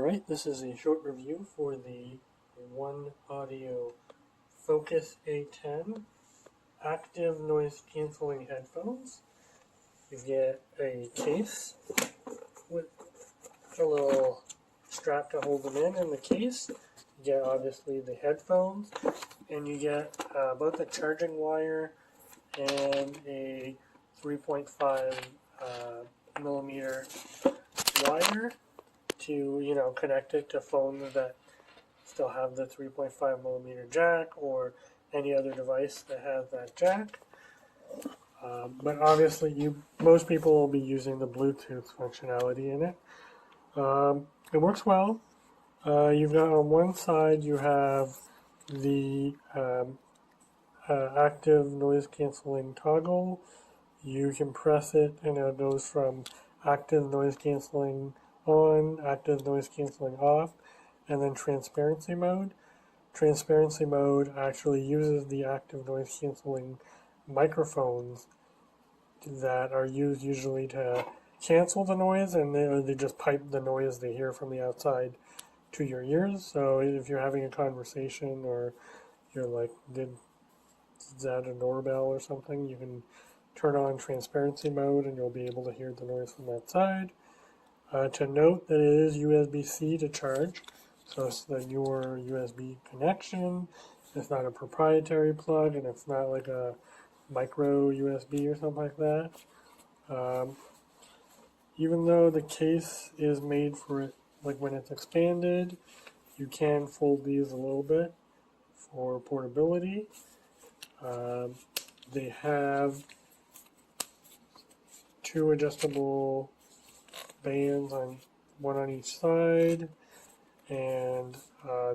Alright, this is a short review for the OneOdio Focus A10 active noise cancelling headphones. You get a case with a little strap to hold them in the case. You get obviously the headphones, and you get both a charging wire and a 3.5 millimeter wire to connect it to phones that still have the 3.5 millimeter jack, or any other device that has that jack. But obviously most people will be using the Bluetooth functionality in it. It works well. You've got on one side you have the active noise cancelling toggle. You can press it and it goes from active noise cancelling on, active noise cancelling off, and then transparency mode. Transparency mode actually uses the active noise cancelling microphones that are used usually to cancel the noise, and they just pipe the noise they hear from the outside to your ears. So if you're having a conversation, or you're like, is that a doorbell or something, you can turn on transparency mode and you'll be able to hear the noise from that side. To note that it is USB-C to charge, so it's the newer USB connection. It's not a proprietary plug, and it's not like a micro USB or something like that. Even though the case is made for it, like when it's expanded, you can fold these a little bit for portability. They have two adjustable bands, one on each side, and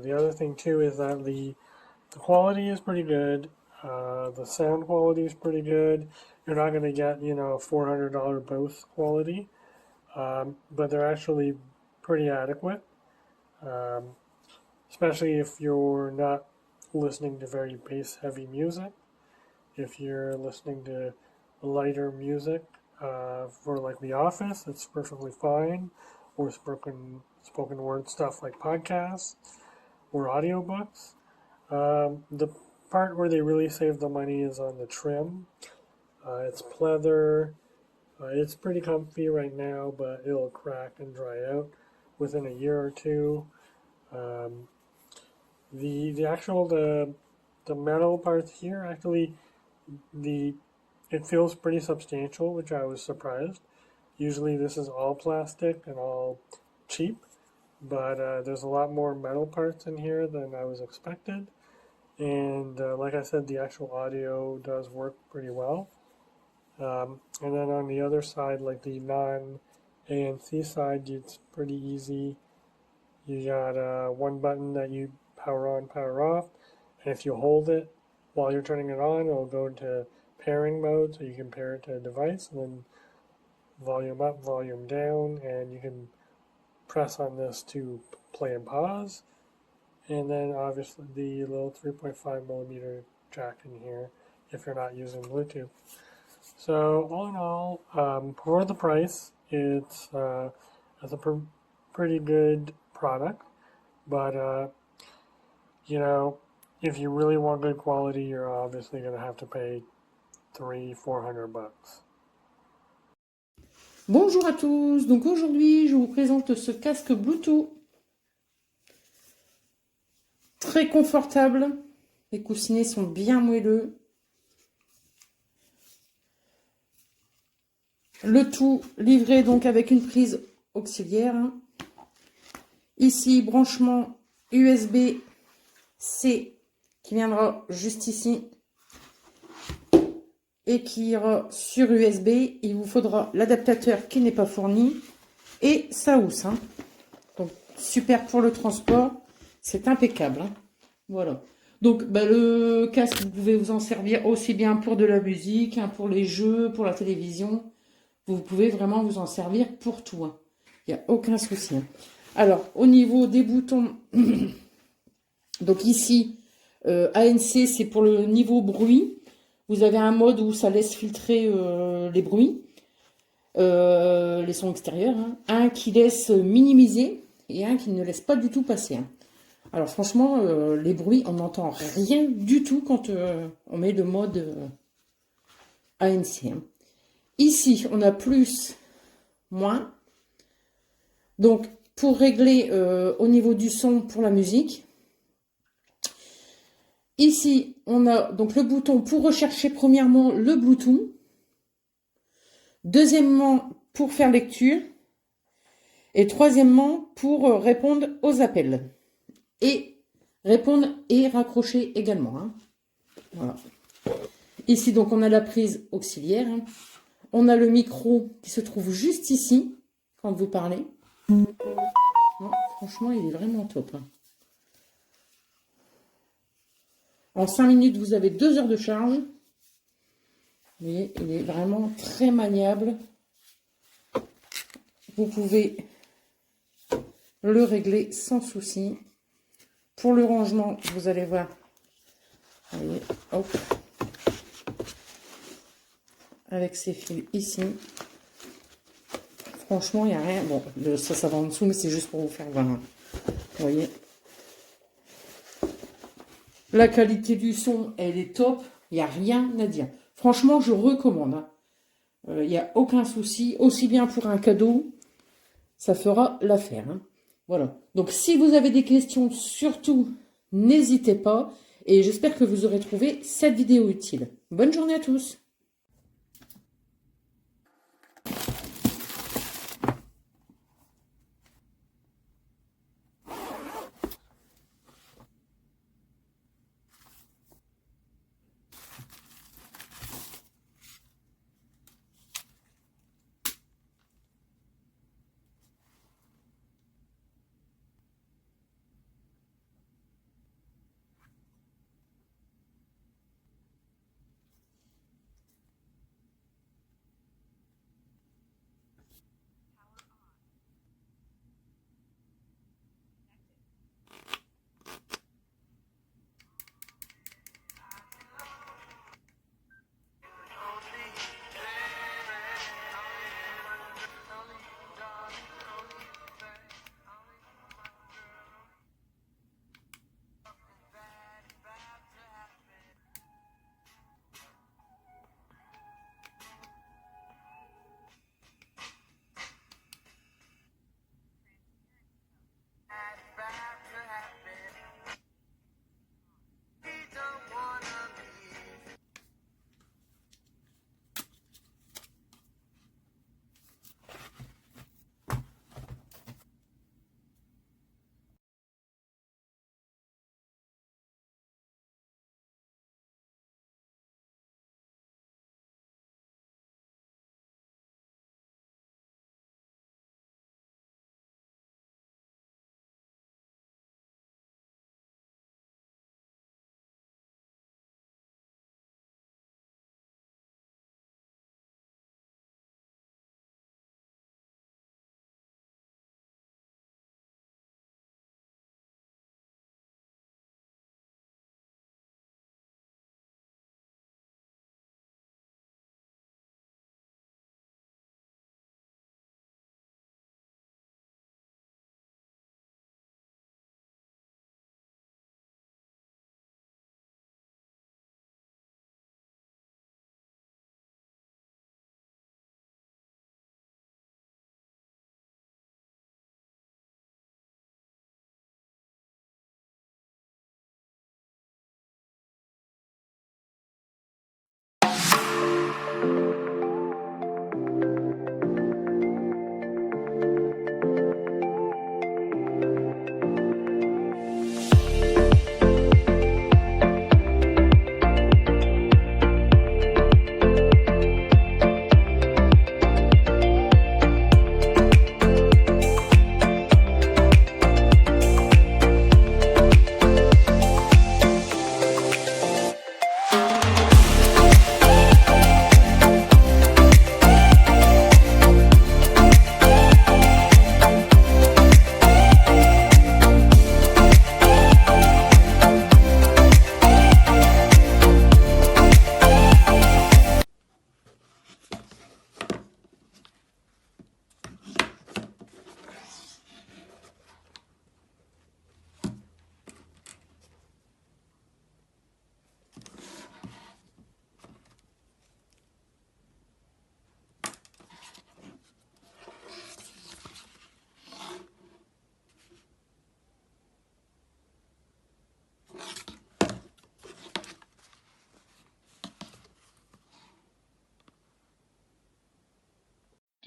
the other thing too is that the quality is pretty good. The sound quality is pretty good. You're not going to get $400 Bose quality, but they're actually pretty adequate, especially if you're not listening to very bass heavy music. If you're listening to lighter music for like The Office, it's perfectly fine, or spoken word stuff like podcasts or audiobooks. The part where they really save the money is on the trim. It's pleather. It's pretty comfy right now, but it'll crack and dry out within a year or two. The metal parts here, actually, it feels pretty substantial, which I was surprised. Usually this is all plastic and all cheap, but there's a lot more metal parts in here than I was expected. And like I said, the actual audio does work pretty well. And then on the other side, like the non-ANC side, it's pretty easy. You got one button that you power on, power off, and if you hold it while you're turning it on, it'll go into pairing mode, so you can pair it to a device, and then volume up, volume down, and you can press on this to play and pause. And then obviously the little 3.5 millimeter jack in here if you're not using Bluetooth. So all in all, for the price, it's a pretty good product. But if you really want good quality, you're obviously going to have to pay $300-400. Bonjour à tous, donc aujourd'hui je vous présente ce casque Bluetooth. Très confortable, les coussinets sont bien moelleux. Le tout livré donc avec une prise auxiliaire. Ici, branchement USB-C qui viendra juste ici et qui ira sur USB. Il vous faudra l'adaptateur qui n'est pas fourni et sa housse. Donc super pour le transport, c'est impeccable. Voilà. Donc le casque, vous pouvez vous en servir aussi bien pour de la musique, pour les jeux, pour la télévision. Vous pouvez vraiment vous en servir pour tout. Il n'y a aucun souci. Alors, au niveau des boutons, donc ici, ANC, c'est pour le niveau bruit. Vous avez un mode où ça laisse filtrer les bruits, les sons extérieurs. Un qui laisse minimiser et un qui ne laisse pas du tout passer. Hein. Alors franchement, les bruits, on n'entend rien du tout quand on met le mode ANC. Hein. Ici, on a plus, moins. Donc, pour régler au niveau du son pour la musique, ici, on a donc le bouton pour rechercher premièrement le Bluetooth. Deuxièmement, pour faire lecture. Et troisièmement, pour répondre aux appels. Et répondre et raccrocher également. Hein. Voilà. Ici, donc, on a la prise auxiliaire. Hein. On a le micro qui se trouve juste ici, quand vous parlez. Non, franchement, il est vraiment top. Hein. En 5 minutes, vous avez 2 heures de charge. Vous voyez, il est vraiment très maniable. Vous pouvez le régler sans souci. Pour le rangement, vous allez voir. Vous voyez, hop. Avec ces fils ici. Franchement, il n'y a rien. Bon, ça va en dessous, mais c'est juste pour vous faire voir. Vous voyez. La qualité du son, elle est top. Il n'y a rien à dire. Franchement, je recommande. Hein. Il n'y a aucun souci. Aussi bien pour un cadeau, ça fera l'affaire. Hein. Voilà. Donc, si vous avez des questions, surtout, n'hésitez pas. Et j'espère que vous aurez trouvé cette vidéo utile. Bonne journée à tous.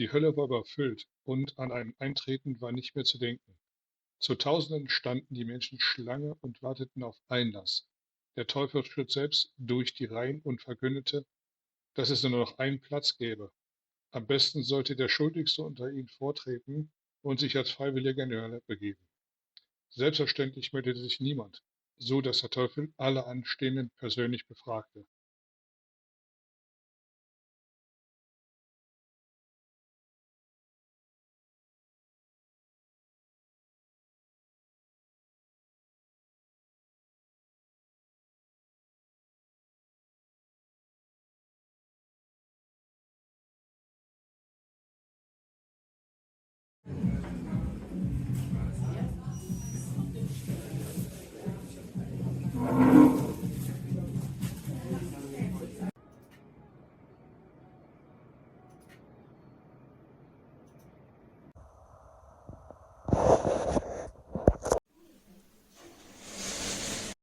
Die Hölle war überfüllt und an ein Eintreten war nicht mehr zu denken. Zu Tausenden standen die Menschen Schlange und warteten auf Einlass. Der Teufel schritt selbst durch die Reihen und verkündete, dass es nur noch einen Platz gäbe. Am besten sollte der Schuldigste unter ihnen vortreten und sich als Freiwilliger in die Hölle begeben. Selbstverständlich meldete sich niemand, so dass der Teufel alle Anstehenden persönlich befragte.